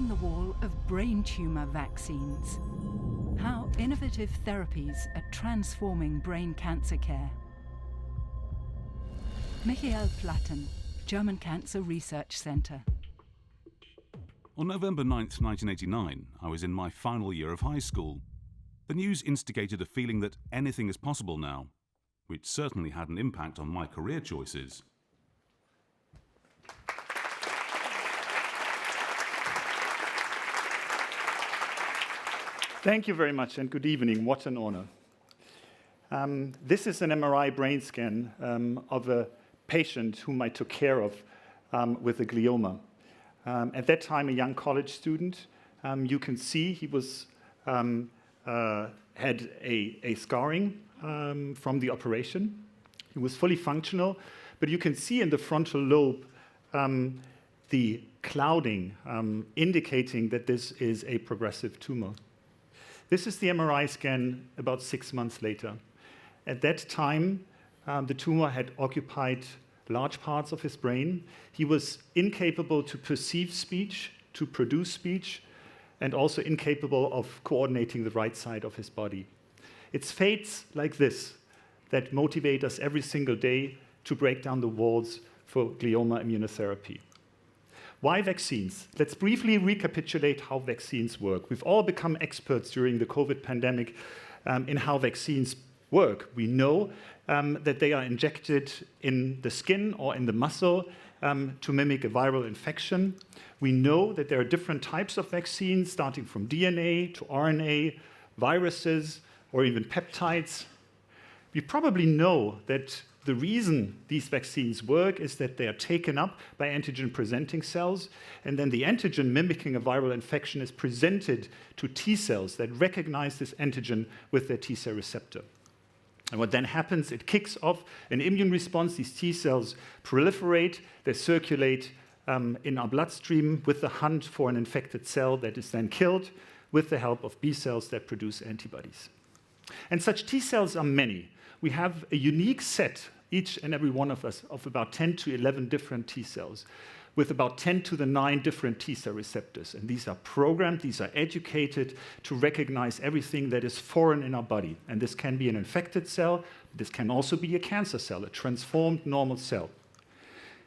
breaking the wall of brain tumor vaccines. How innovative therapies are transforming brain cancer care. Michael Platten, German Cancer Research Center. On November 9th, 1989, I was in my final year of high school. The news instigated a feeling that anything is possible now, which certainly had an impact on my career choices. Thank you very much, and good evening. What an honor. This is an MRI brain scan of a patient whom I took care of with a glioma. At that time, a young college student. You can see he was had a scarring from the operation. He was fully functional, but you can see in the frontal lobe the clouding, indicating that this is a progressive tumor. This is the MRI scan about 6 months later. At that time, the tumor had occupied large parts of his brain. He was incapable to perceive speech, to produce speech, and also incapable of coordinating the right side of his body. It's fates like this that motivate us every single day to break down the walls for glioma immunotherapy. Why vaccines? Let's briefly recapitulate how vaccines work. We've all become experts during the COVID pandemic in how vaccines work. We know that they are injected in the skin or in the muscle to mimic a viral infection. We know that there are different types of vaccines, starting from DNA to RNA, viruses, or even peptides. We probably know that the reason these vaccines work is that they are taken up by antigen-presenting cells, and then the antigen mimicking a viral infection is presented to T cells that recognize this antigen with their T cell receptor. And what then happens, it kicks off an immune response. These T cells proliferate, they circulate in our bloodstream with the hunt for an infected cell that is then killed with the help of B cells that produce antibodies. And such T cells are many. We have a unique set, each and every one of us, of about 10 to 11 different T cells, with about 10 to the 9 different T cell receptors. And these are programmed, these are educated to recognize everything that is foreign in our body. And this can be an infected cell, this can also be a cancer cell, a transformed normal cell.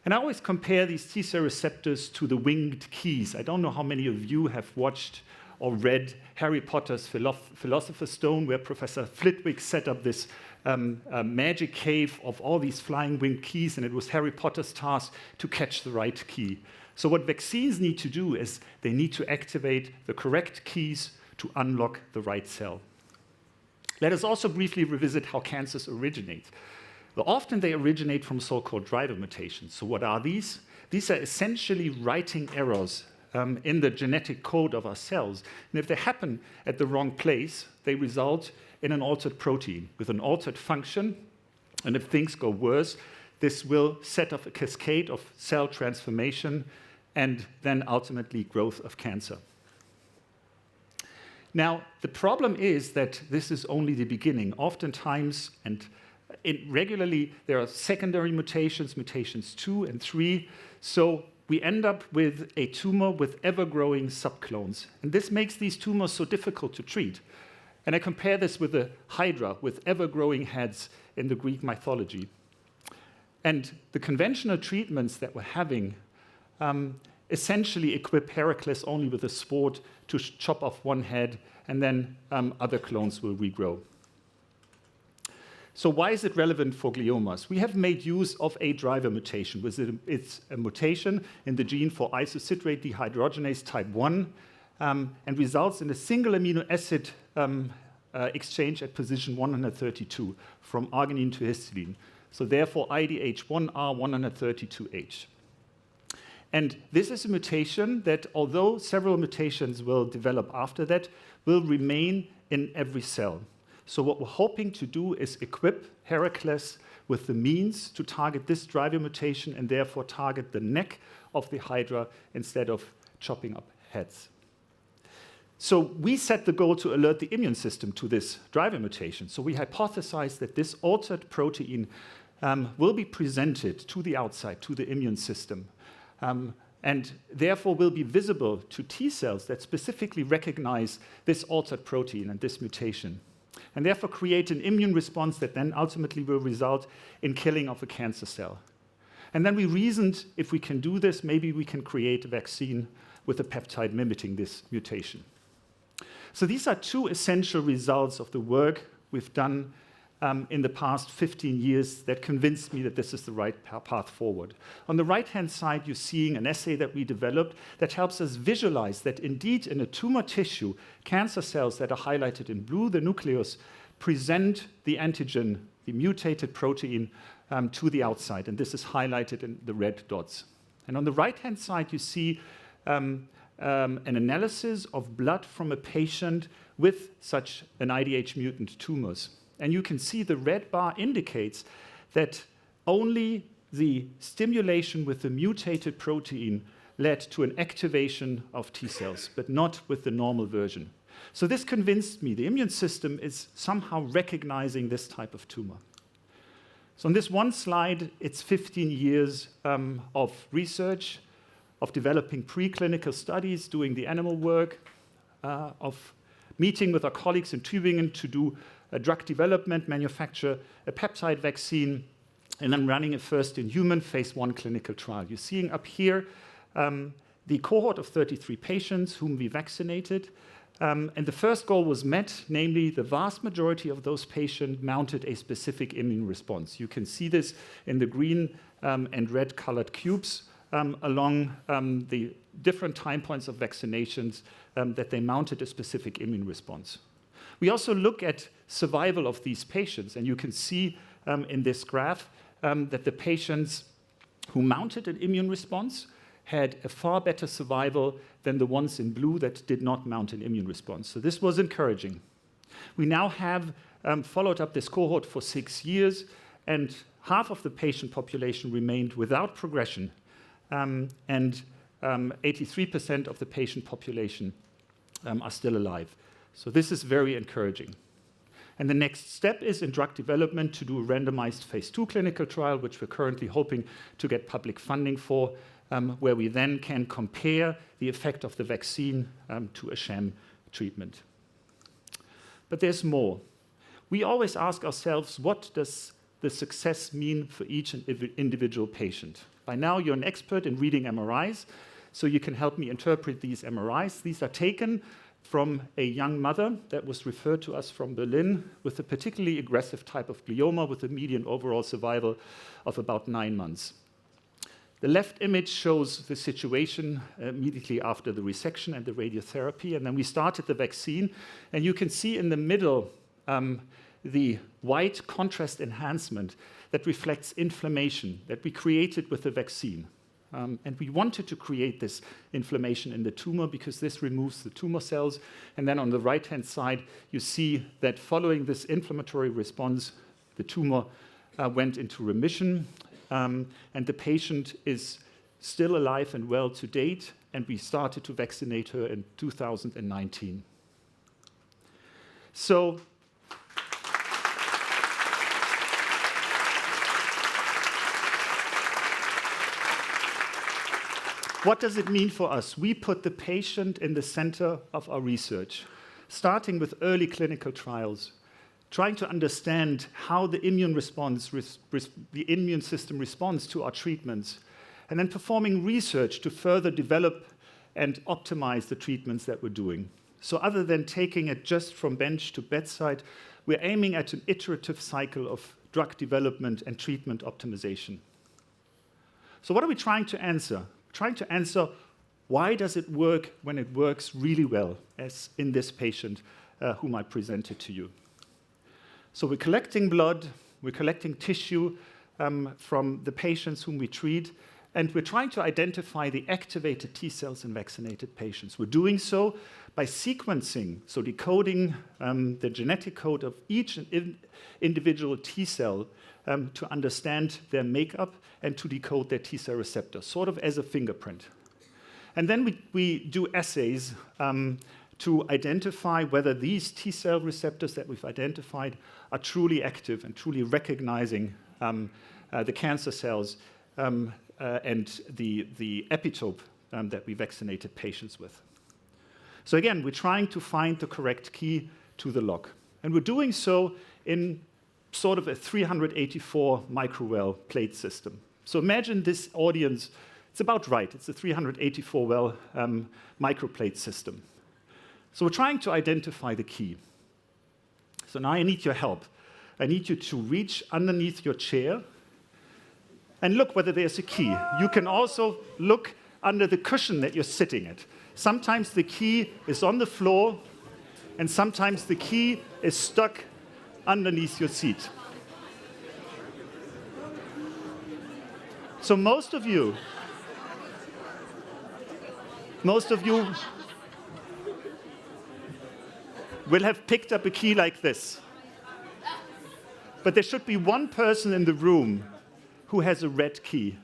And I always compare these T cell receptors to the winged keys. I don't know how many of you have watched or read Harry Potter's Philosopher's Stone, where Professor Flitwick set up this magic cave of all these flying winged keys, and it was Harry Potter's task to catch the right key. So what vaccines need to do is they need to activate the correct keys to unlock the right cell. Let us also briefly revisit how cancers originate. Well, often they originate from so-called driver mutations. So what are these? These are essentially writing errors in the genetic code of our cells. And if they happen at the wrong place, they result in an altered protein with an altered function. And if things go worse, this will set off a cascade of cell transformation and then ultimately growth of cancer. Now, the problem is that this is only the beginning. Oftentimes, and regularly, there are secondary mutations, mutations 2 and 3. So we end up with a tumor with ever-growing subclones. And this makes these tumors so difficult to treat. And I compare this with a hydra with ever-growing heads in the Greek mythology. And the conventional treatments that we're having essentially equip Heracles only with a sword to chop off one head, and then other clones will regrow. So why is it relevant for gliomas? We have made use of a driver mutation. It's a mutation in the gene for isocitrate dehydrogenase type 1 and results in a single amino acid exchange at position 132 from arginine to histidine. So therefore, IDH1R132H. And this is a mutation that, although several mutations will develop after that, will remain in every cell. So what we're hoping to do is equip Heracles with the means to target this driver mutation and therefore target the neck of the hydra instead of chopping up heads. So we set the goal to alert the immune system to this driver mutation. So we hypothesized that this altered protein will be presented to the outside, to the immune system, and therefore will be visible to T cells that specifically recognize this altered protein and this mutation, and therefore create an immune response that then ultimately will result in killing of a cancer cell. And then we reasoned, if we can do this, maybe we can create a vaccine with a peptide mimicking this mutation. So these are two essential results of the work we've done in the past 15 years that convinced me that this is the right path forward. On the right-hand side, you're seeing an assay that we developed that helps us visualize that indeed in a tumor tissue, cancer cells that are highlighted in blue, the nucleus, present the antigen, the mutated protein, to the outside. And this is highlighted in the red dots. And on the right-hand side, you see an analysis of blood from a patient with such an IDH mutant tumors. And you can see the red bar indicates that only the stimulation with the mutated protein led to an activation of T cells, but not with the normal version. So this convinced me the immune system is somehow recognizing this type of tumor. So on this one slide, it's 15 years of research, of developing preclinical studies, doing the animal work, of meeting with our colleagues in Tübingen to do a drug development, manufacture a peptide vaccine, and then running a first-in-human phase 1 clinical trial. You're seeing up here the cohort of 33 patients whom we vaccinated. And the first goal was met, namely the vast majority of those patients mounted a specific immune response. You can see this in the green and red colored cubes along the different time points of vaccinations that they mounted a specific immune response. We also look at survival of these patients, and you can see in this graph that the patients who mounted an immune response had a far better survival than the ones in blue that did not mount an immune response. So this was encouraging. We now have followed up this cohort for 6 years, and half of the patient population remained without progression, and 83% of the patient population are still alive. So this is very encouraging. And the next step is in drug development to do a randomized phase 2 clinical trial, which we're currently hoping to get public funding for, where we then can compare the effect of the vaccine to a sham treatment. But there's more. We always ask ourselves, what does the success mean for each individual patient? By now, you're an expert in reading MRIs, so you can help me interpret these MRIs. These are taken from a young mother that was referred to us from Berlin with a particularly aggressive type of glioma with a median overall survival of about 9 months. The left image shows the situation immediately after the resection and the radiotherapy, and then we started the vaccine, and you can see in the middle the white contrast enhancement that reflects inflammation that we created with the vaccine. And we wanted to create this inflammation in the tumor because this removes the tumor cells. And then on the right-hand side, you see that following this inflammatory response, the tumor went into remission, and the patient is still alive and well to date, and we started to vaccinate her in 2019. So what does it mean for us? We put the patient in the center of our research, starting with early clinical trials, trying to understand how the immune system responds to our treatments, and then performing research to further develop and optimize the treatments that we're doing. So other than taking it just from bench to bedside, we're aiming at an iterative cycle of drug development and treatment optimization. So what are we trying to answer? Trying to answer, why does it work when it works really well, as in this patient whom I presented to you? So we're collecting blood, we're collecting tissue from the patients whom we treat, and we're trying to identify the activated T cells in vaccinated patients. We're doing so by sequencing, so decoding the genetic code of each individual T cell to understand their makeup and to decode their T cell receptors, sort of as a fingerprint. And then we do assays to identify whether these T cell receptors that we've identified are truly active and truly recognizing the cancer cells and the epitope that we vaccinated patients with. So again, we're trying to find the correct key to the lock. And we're doing so in sort of a 384 microwell plate system. So imagine this audience, it's about right. It's a 384 well microplate system. So we're trying to identify the key. So now I need your help. I need you to reach underneath your chair and look whether there's a key. You can also look under the cushion that you're sitting at. Sometimes the key is on the floor, and sometimes the key is stuck underneath your seat. So most of you will have picked up a key like this. But there should be one person in the room who has a red key.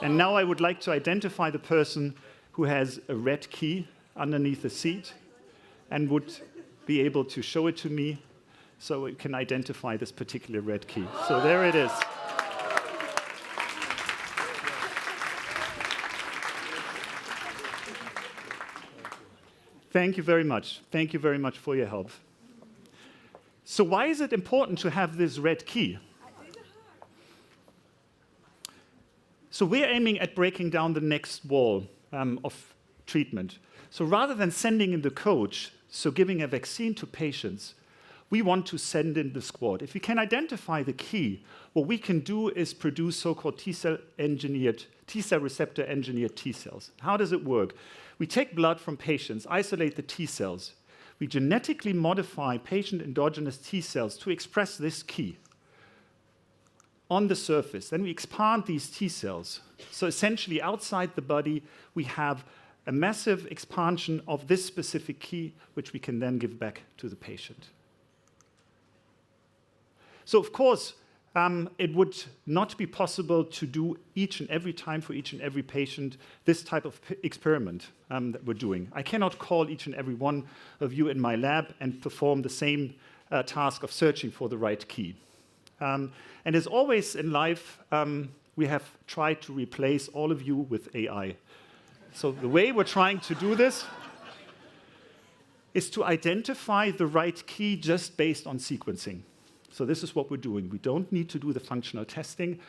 And now I would like to identify the person who has a red key underneath the seat and would be able to show it to me so we can identify this particular red key. So there it is. Thank you very much. Thank you very much for your help. So why is it important to have this red key? So we're aiming at breaking down the next wall of treatment. So rather than sending in the coach, so giving a vaccine to patients, we want to send in the squad. If we can identify the key, what we can do is produce so-called T-cell receptor engineered T cells. How does it work? We take blood from patients, isolate the T cells. We genetically modify patient endogenous T cells to express this key on the surface. Then we expand these T cells. So essentially, outside the body, we have a massive expansion of this specific key, which we can then give back to the patient. So of course, it would not be possible to do each and every time for each and every patient this type of experiment that we're doing. I cannot call each and every one of you in my lab and perform the same task of searching for the right key. And as always in life, we have tried to replace all of you with AI. So the way we're trying to do this is to identify the right key just based on sequencing. So this is what we're doing. We don't need to do the functional testing,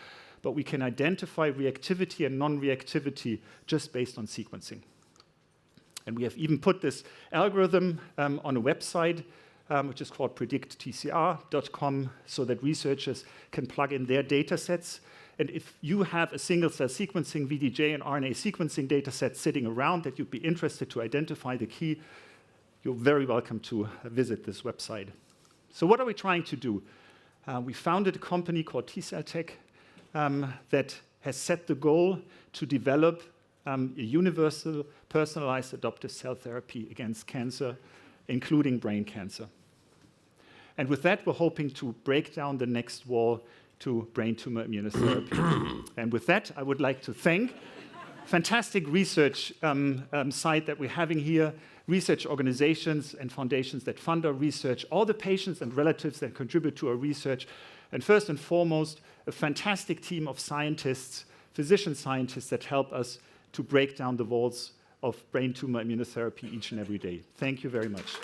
but we can identify reactivity and non-reactivity just based on sequencing. And we have even put this algorithm on a website, which is called predicttcr.com, so that researchers can plug in their data sets. And if you have a single-cell sequencing, VDJ and RNA sequencing data set sitting around that you'd be interested to identify the key, you're very welcome to visit this website. So what are we trying to do? We founded a company called T-Cell Tech that has set the goal to develop a universal, personalized adoptive cell therapy against cancer, including brain cancer. And with that, we're hoping to break down the next wall to brain tumor immunotherapy. And with that, I would like to thank fantastic research site that we're having here, research organizations and foundations that fund our research, all the patients and relatives that contribute to our research, and first and foremost, a fantastic team of scientists, physician scientists that help us to break down the walls of brain tumor immunotherapy each and every day. Thank you very much.